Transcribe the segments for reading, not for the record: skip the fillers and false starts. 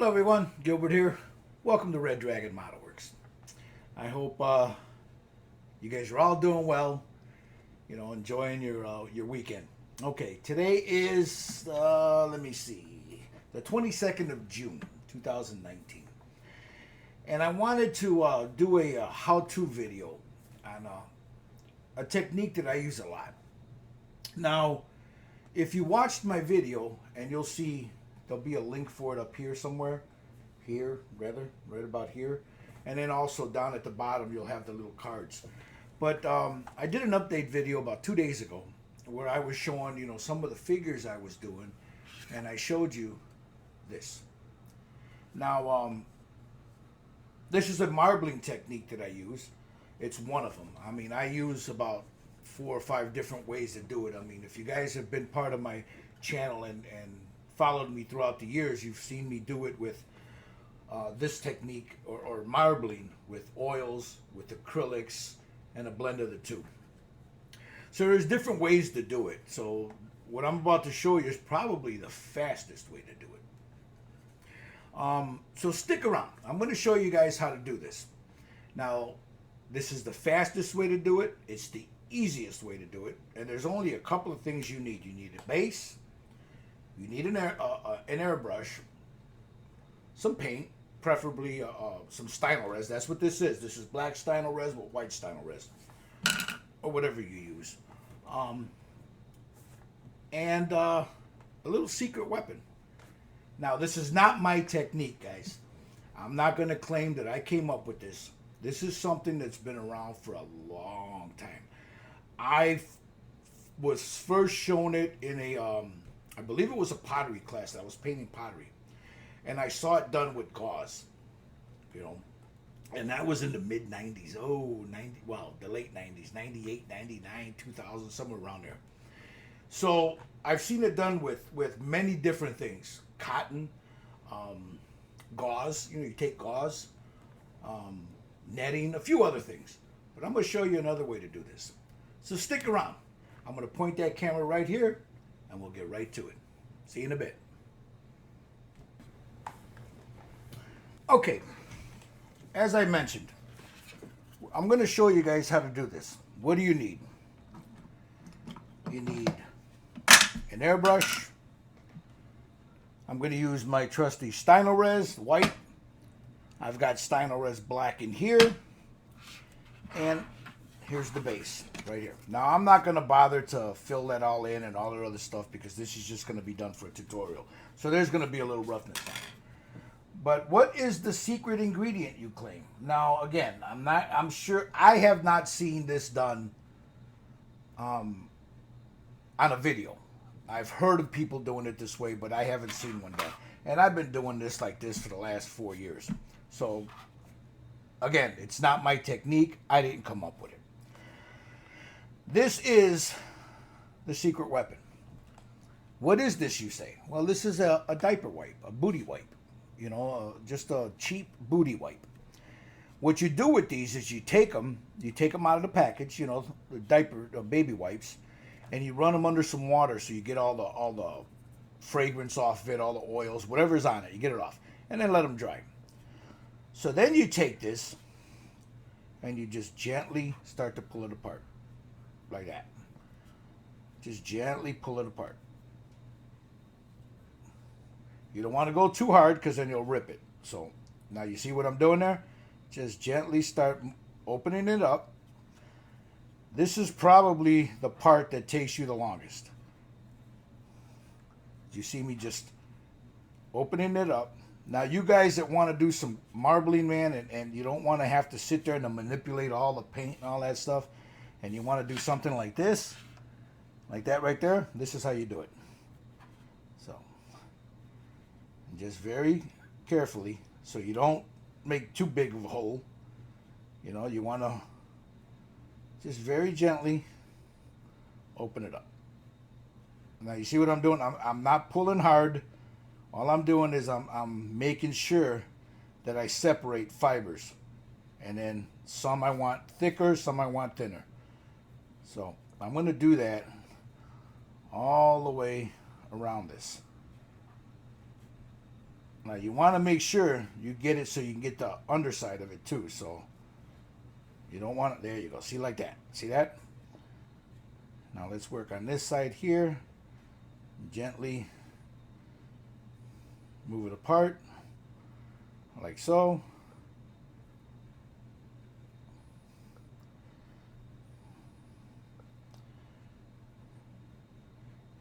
Hello everyone, Gilbert here. Welcome to Red Dragon Model Works. I hope you guys are all doing well, enjoying your weekend. Okay, today is, let me see, the 22nd of June, 2019. And I wanted to do a how-to video on a technique that I use a lot. Now, if you watched my video, and you'll see there'll be a link for it up here somewhere, here rather, right about here, and then also down at the bottom you'll have the little cards. But I did an update video about 2 days ago where I was showing some of the figures I was doing, and I showed you this. Now this is a marbling technique that I use. It's one of them. I mean, I use about 4 or 5 different ways to do it. I mean, if you guys have been part of my channel and followed me throughout the years, you've seen me do it with this technique, or marbling with oils, with acrylics, and a blend of the two. So there's different ways to do it. So what I'm about to show you is probably the fastest way to do it. So stick around. I'm going to show you guys how to do this. Now, this is the fastest way to do it. It's the easiest way to do it. And there's only a couple of things you need. You need a base. You need an airbrush, some paint, preferably some Stynylrez. That's what this is. This is black Stynylrez with white Stynylrez, or whatever you use. And a little secret weapon. Now, this is not my technique, guys. I'm not going to claim that I came up with this. This is something that's been around for a long time. I was first shown it in a, I believe it was a pottery class that I was painting pottery. And I saw it done with gauze, and that was in the mid 90s. The late 90s, 98, 99, 2000, somewhere around there. So I've seen it done with many different things. Cotton, gauze, you take gauze, netting, a few other things. But I'm going to show you another way to do this. So stick around. I'm going to point that camera right here, and we'll get right to it. See you in a bit. Okay, as I mentioned, I'm going to show you guys how to do this. What do you need? You need an airbrush. I'm going to use my trusty Stynylrez white. I've got Stynylrez black in here. And here's the base right here. Now, I'm not going to bother to fill that all in and all the other stuff because this is just going to be done for a tutorial. So there's going to be a little roughness on it. But what is the secret ingredient you claim? Now, again, I'm sure I have not seen this done on a video. I've heard of people doing it this way, but I haven't seen one done. And I've been doing this like this for the last 4 years. So, again, it's not my technique. I didn't come up with it. This is the secret weapon. What is this, you say? Well, this is a diaper wipe, a booty wipe. Just a cheap booty wipe. What you do with these is you take them out of the package, the diaper, baby wipes, and you run them under some water so you get all the fragrance off of it, all the oils, whatever's on it, you get it off, and then let them dry. So then you take this and you just gently start to pull it apart, like that. Just gently pull it apart. You don't want to go too hard because then you'll rip it. So now you see what I'm doing there? Just gently start opening it up. This is probably the part that takes you the longest. You see me just opening it up. Now you guys that want to do some marbling, man, and you don't want to have to sit there and manipulate all the paint and all that stuff, and you want to do something like this, like that right there, this is how you do it. So, just very carefully, so you don't make too big of a hole. You want to just very gently open it up. Now you see what I'm doing? I'm not pulling hard. All I'm doing is I'm making sure that I separate fibers. And then some I want thicker, some I want thinner. So I'm going to do that all the way around this. Now you want to make sure you get it so you can get the underside of it too. So you don't want it. There you go. See, like that. See that? Now let's work on this side here. Gently move it apart like so.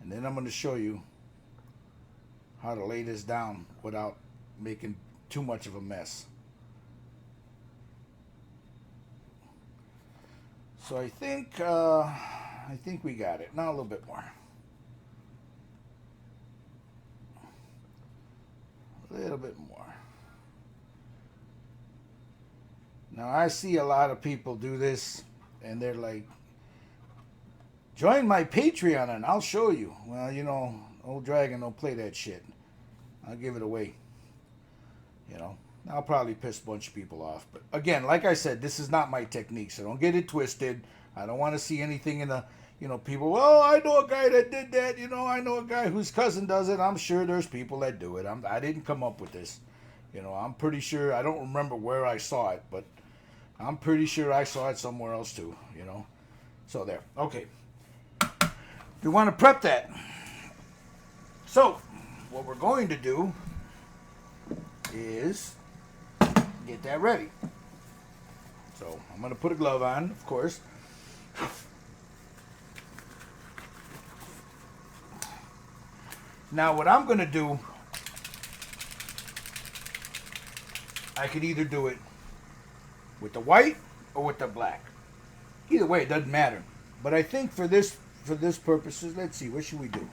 And then I'm going to show you how to lay this down without making too much of a mess. So I think we got it. Now a little bit more. A little bit more. Now I see a lot of people do this and they're like, join my Patreon and I'll show you. Well, you know, Old Dragon don't play that shit. I'll give it away. You know, I'll probably piss a bunch of people off. But again, like I said, this is not my technique, so don't get it twisted. I don't want to see anything in the, you know, people, well, I know a guy that did that. You know, I know a guy whose cousin does it. I'm sure there's people that do it. I didn't come up with this. You know, I'm pretty sure, I don't remember where I saw it, but I'm pretty sure I saw it somewhere else too, you know. So there. Okay. You want to prep that. So, what we're going to do is get that ready. So, I'm going to put a glove on, of course. Now, what I'm going to do, I could either do it with the white or with the black. Either way, it doesn't matter. But I think for this purposes, let's see, what should we do?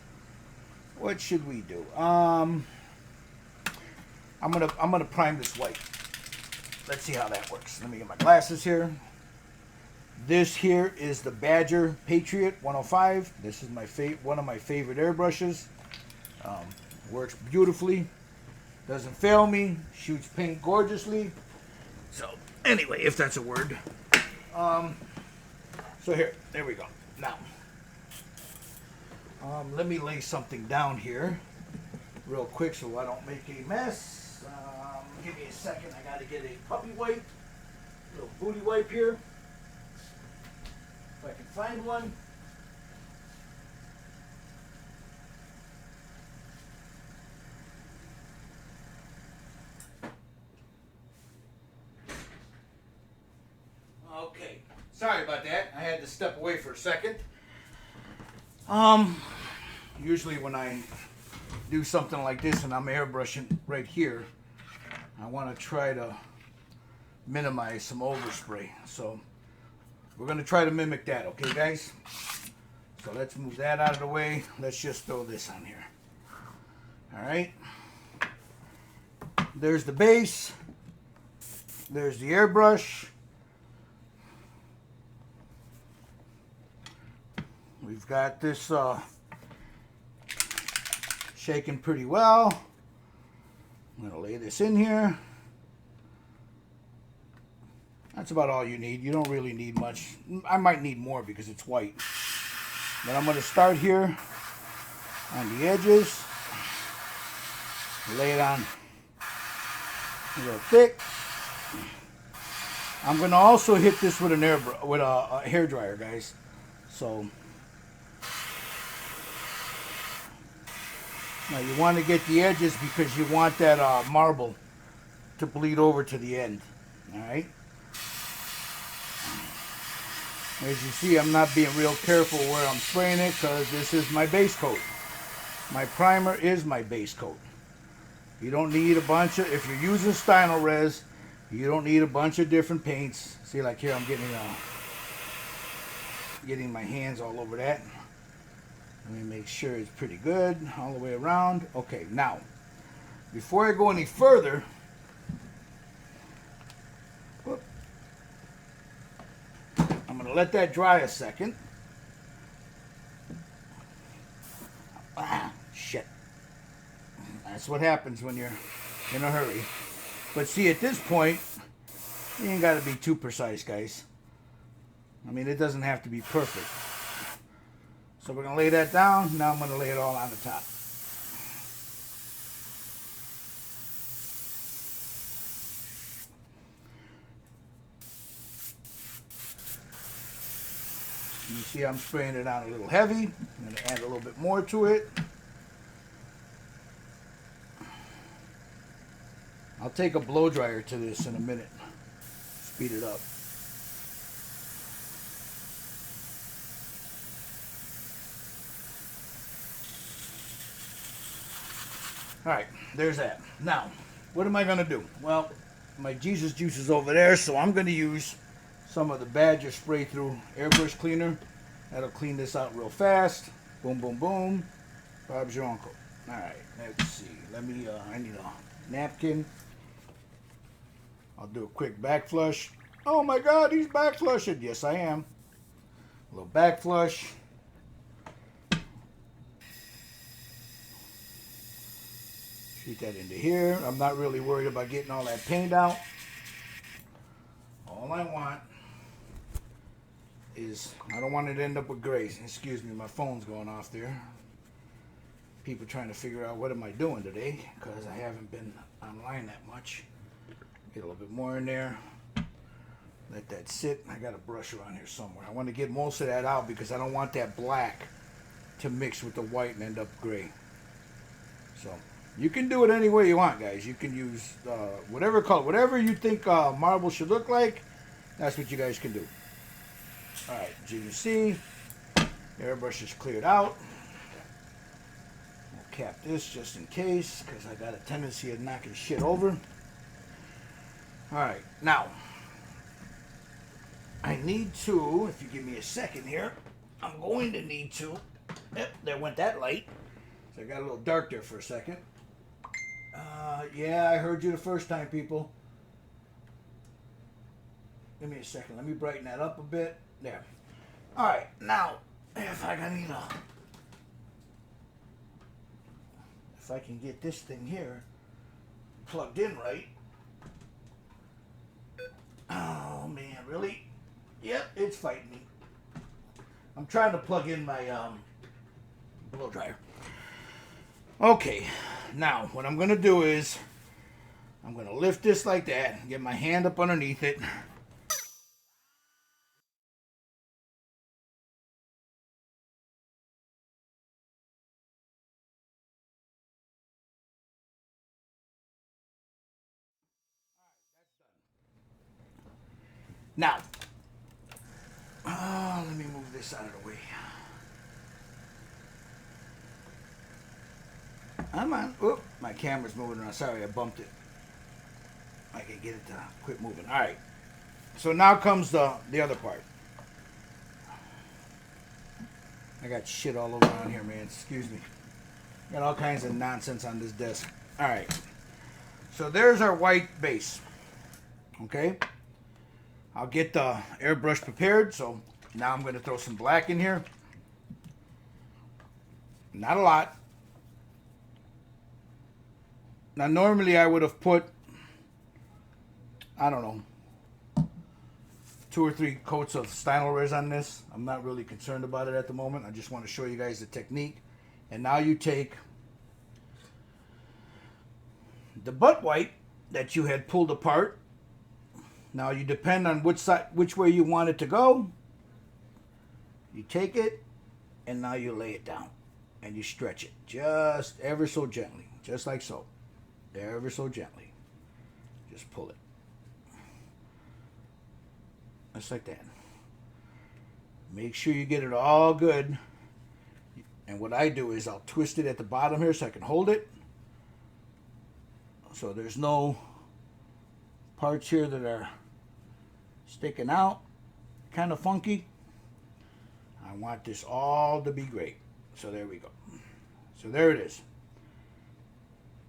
What should we do? I'm gonna prime this white. Let's see how that works. Let me get my glasses here. This here is the Badger Patriot 105. This is my one of my favorite airbrushes. Works beautifully. Doesn't fail me. Shoots paint gorgeously. So anyway, if that's a word. So there we go. Now, let me lay something down here real quick so I don't make a mess. Give me a second. I got to get a puppy wipe, little booty wipe here, if I can find one. Okay, sorry about that. I had to step away for a second. Usually when I do something like this and I'm airbrushing right here, I want to try to minimize some overspray. So we're going to try to mimic that, okay guys? So let's move that out of the way. Let's just throw this on here. Alright. There's the base. There's the airbrush. We've got this shaken pretty well. I'm going to lay this in here. That's about all you need. You don't really need much. I might need more because it's white. But I'm going to start here on the edges. Lay it on a little thick. I'm going to also hit this with a hair dryer, guys. So now you want to get the edges because you want that marble to bleed over to the end. Alright? As you see, I'm not being real careful where I'm spraying it because this is my base coat. My primer is my base coat. You don't need a bunch of, if you're using Stynylrez, you don't need a bunch of different paints. See, like here I'm getting my hands all over that. Let me make sure it's pretty good all the way around. Okay, now, before I go any further, I'm going to let that dry a second. Shit. That's what happens when you're in a hurry. But see, at this point, you ain't got to be too precise, guys. I mean, it doesn't have to be perfect. So we're going to lay that down. Now I'm going to lay it all on the top. You see I'm spraying it on a little heavy. I'm going to add a little bit more to it. I'll take a blow dryer to this in a minute. Speed it up. Alright, there's that. Now, what am I going to do? Well, my Jesus juice is over there, so I'm going to use some of the Badger spray through airbrush cleaner. That'll clean this out real fast. Boom, boom, boom. Bob's your uncle. Alright, let's see. I need a napkin. I'll do a quick back flush. Oh my God, he's back flushing. Yes, I am. A little back flush. Shoot that into here. I'm not really worried about getting all that paint out. All I want is, I don't want it to end up with gray. Excuse me, my phone's going off there. People trying to figure out what am I doing today, because I haven't been online that much. Get a little bit more in there. Let that sit. I got a brush around here somewhere. I want to get most of that out because I don't want that black to mix with the white and end up gray. So you can do it any way you want, guys. You can use whatever color, whatever you think marble should look like. That's what you guys can do. All right, as you can see, the airbrush is cleared out. We'll cap this just in case because I got a tendency of knocking shit over. All right, now I need to, if you give me a second here, I'm going to need to, yep, there went that light. So I got a little dark there for a second. Yeah, I heard you the first time, people. Give me a second. Let me brighten that up a bit. There. All right, now, if I can get this thing here plugged in right. Oh, man, really? Yep, it's fighting me. I'm trying to plug in my blow dryer. Okay, now what I'm going to do is I'm going to lift this like that, get my hand up underneath it. Now, let me move this out of the way. I'm on. Oop, my camera's moving around. Sorry, I bumped it. I can get it to quit moving. All right. So now comes the other part. I got shit all over on here, man. Excuse me. Got all kinds of nonsense on this desk. All right. So there's our white base. Okay. I'll get the airbrush prepared. So now I'm going to throw some black in here. Not a lot. Now normally I would have put, I don't know, 2 or 3 coats of Stynylrez on this. I'm not really concerned about it at the moment. I just want to show you guys the technique. And now you take the butt white that you had pulled apart. Now you depend on which way you want it to go. You take it and now you lay it down and you stretch it just ever so gently, just like so. Ever so gently. Just pull it. Just like that. Make sure you get it all good. And what I do is I'll twist it at the bottom here so I can hold it. So there's no parts here that are sticking out. Kind of funky. I want this all to be great. So there we go. So there it is.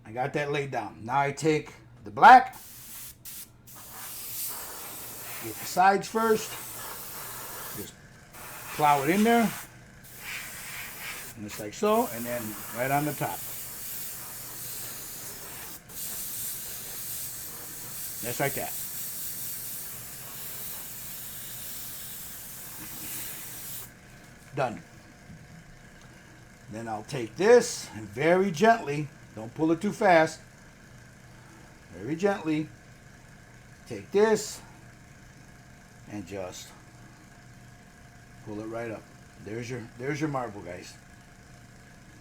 I got that laid down. Now I take the black, get the sides first, just plow it in there, and just like so, and then right on the top. Just like that. Done. Then I'll take this and very gently, don't pull it too fast, very gently take this and just Pull it right up. There's your marble, guys.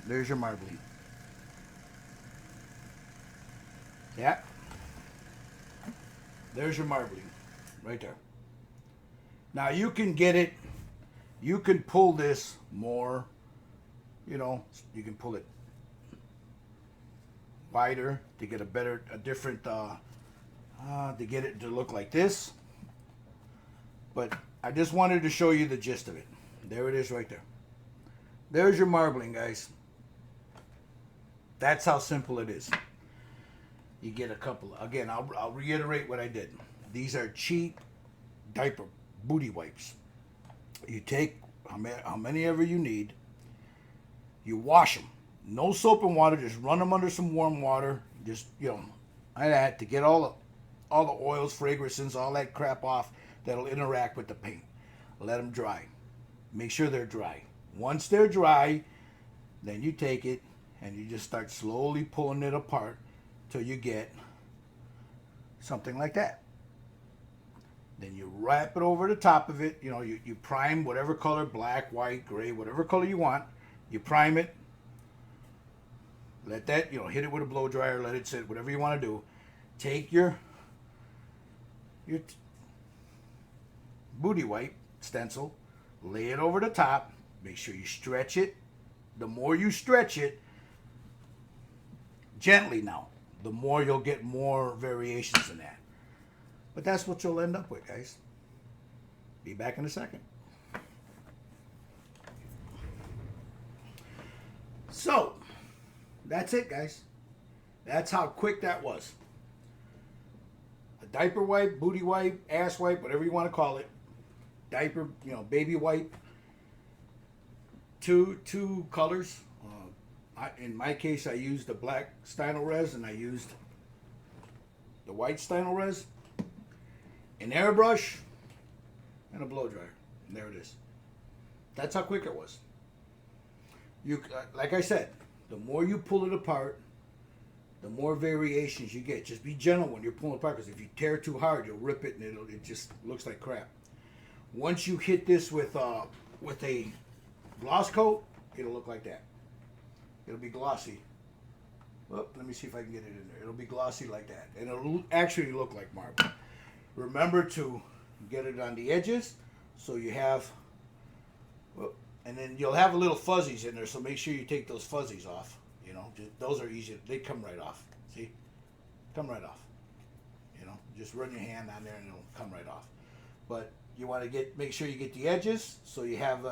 There's your marbling. Yeah. There's your marbling. Right there. Now you can get it, you can pull this more, you can pull it wider to get a different, to get it to look like this. But I just wanted to show you the gist of it. There it is right there. There's your marbling, guys. That's how simple it is. You get a couple. Again, I'll reiterate what I did. These are cheap diaper booty wipes. You take how many ever you need. You wash them. No soap and water. Just run them under some warm water. Just, like that, to get all the oils, fragrances, all that crap off that'll interact with the paint. Let them dry. Make sure they're dry. Once they're dry, then you take it and you just start slowly pulling it apart till you get something like that. Then you wrap it over the top of it. You prime whatever color, black, white, gray, whatever color you want. You prime it. Let that, hit it with a blow dryer, let it sit, whatever you want to do. Take your booty wipe stencil, lay it over the top. Make sure you stretch it. The more you stretch it, gently now, the more you'll get more variations in that. But that's what you'll end up with, guys. Be back in a second. So, that's it, guys. That's how quick that was. A diaper wipe, booty wipe, ass wipe, whatever you want to call it. Diaper, baby wipe. Two colors. In my case, I used the black Stynylrez and I used the white Stynylrez. An airbrush and a blow dryer. And there it is. That's how quick it was. Like I said, the more you pull it apart, the more variations you get. Just be gentle when you're pulling it apart, because if you tear too hard, you'll rip it and it just looks like crap. Once you hit this with a gloss coat, it'll look like that. It'll be glossy. Well, let me see if I can get it in there. It'll be glossy like that, and it'll actually look like marble. Remember to get it on the edges, so you have, and then you'll have a little fuzzies in there, so make sure you take those fuzzies off. Those are easy. They come right off. See? Come right off. Just run your hand on there and it'll come right off. But you want to make sure you get the edges, so you have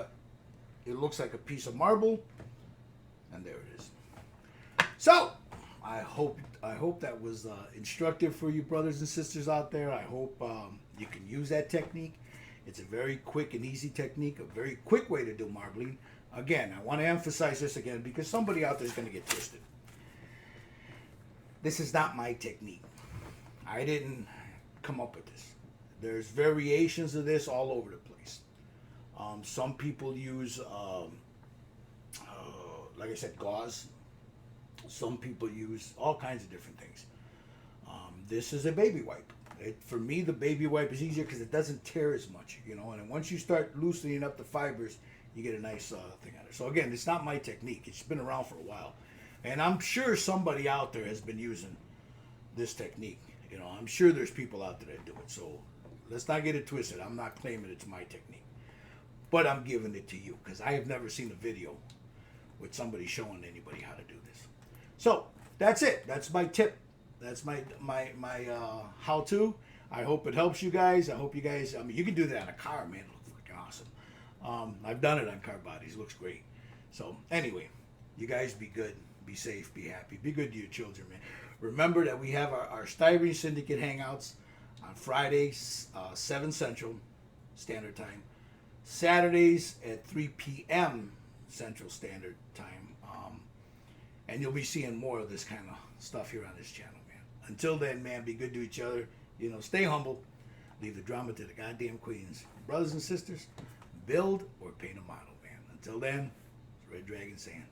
it looks like a piece of marble, and there it is. So, I hope that was instructive for you brothers and sisters out there. I hope you can use that technique. It's a very quick and easy technique, a very quick way to do marbling. Again, I want to emphasize this again because somebody out there is going to get twisted. This is not my technique. I didn't come up with this. There's variations of this all over the place. Some people use, like I said, gauze. Some people use all kinds of different things. This is a baby wipe. For me, the baby wipe is easier because it doesn't tear as much, and then once you start loosening up the fibers, you get a nice thing on it. So again, it's not my technique. It's been around for a while. And I'm sure somebody out there has been using this technique. I'm sure there's people out there that do it. So let's not get it twisted. I'm not claiming it's my technique. But I'm giving it to you because I have never seen a video with somebody showing anybody how to do this. So that's it. That's my tip. That's my how-to. I hope it helps you guys. I hope you guys, you can do that on a car, man. It looks freaking awesome. I've done it on car bodies. It looks great. So anyway, you guys be good, be safe, be happy, be good to your children, man. Remember that we have our Styrene Syndicate hangouts on Fridays, 7 Central Standard Time. Saturdays at 3 p.m. Central Standard Time. And you'll be seeing more of this kind of stuff here on this channel, man. Until then, man, be good to each other. Stay humble. Leave the drama to the goddamn queens. Brothers and sisters, build or paint a model, man. Until then, it's Red Dragon saying,